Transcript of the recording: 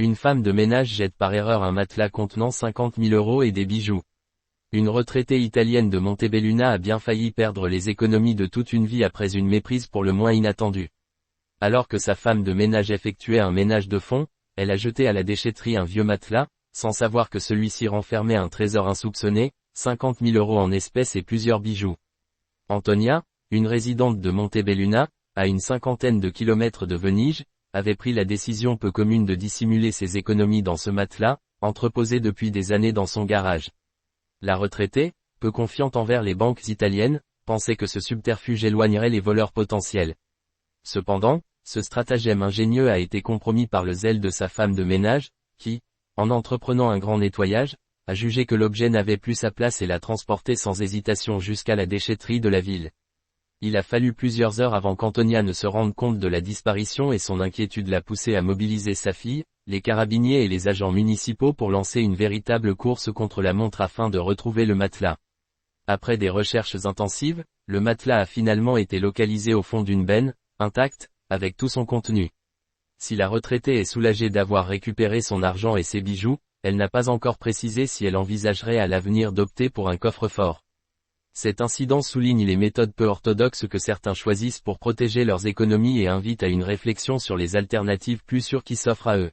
Une femme de ménage jette par erreur un matelas contenant 50 000 € et des bijoux. Une retraitée italienne de Montebelluna a bien failli perdre les économies de toute une vie après une méprise pour le moins inattendue. Alors que sa femme de ménage effectuait un ménage de fond, elle a jeté à la déchetterie un vieux matelas, sans savoir que celui-ci renfermait un trésor insoupçonné, 50 000 € en espèces et plusieurs bijoux. Antonia, une résidente de Montebelluna, à une cinquantaine de kilomètres de Venise, avait pris la décision peu commune de dissimuler ses économies dans ce matelas, entreposé depuis des années dans son garage. La retraitée, peu confiante envers les banques italiennes, pensait que ce subterfuge éloignerait les voleurs potentiels. Cependant, ce stratagème ingénieux a été compromis par le zèle de sa femme de ménage, qui, en entreprenant un grand nettoyage, a jugé que l'objet n'avait plus sa place et l'a transporté sans hésitation jusqu'à la déchetterie de la ville. Il a fallu plusieurs heures avant qu'Antonia ne se rende compte de la disparition et son inquiétude l'a poussée à mobiliser sa fille, les carabiniers et les agents municipaux pour lancer une véritable course contre la montre afin de retrouver le matelas. Après des recherches intensives, le matelas a finalement été localisé au fond d'une benne, intact, avec tout son contenu. Si la retraitée est soulagée d'avoir récupéré son argent et ses bijoux, elle n'a pas encore précisé si elle envisagerait à l'avenir d'opter pour un coffre-fort. Cet incident souligne les méthodes peu orthodoxes que certains choisissent pour protéger leurs économies et invite à une réflexion sur les alternatives plus sûres qui s'offrent à eux.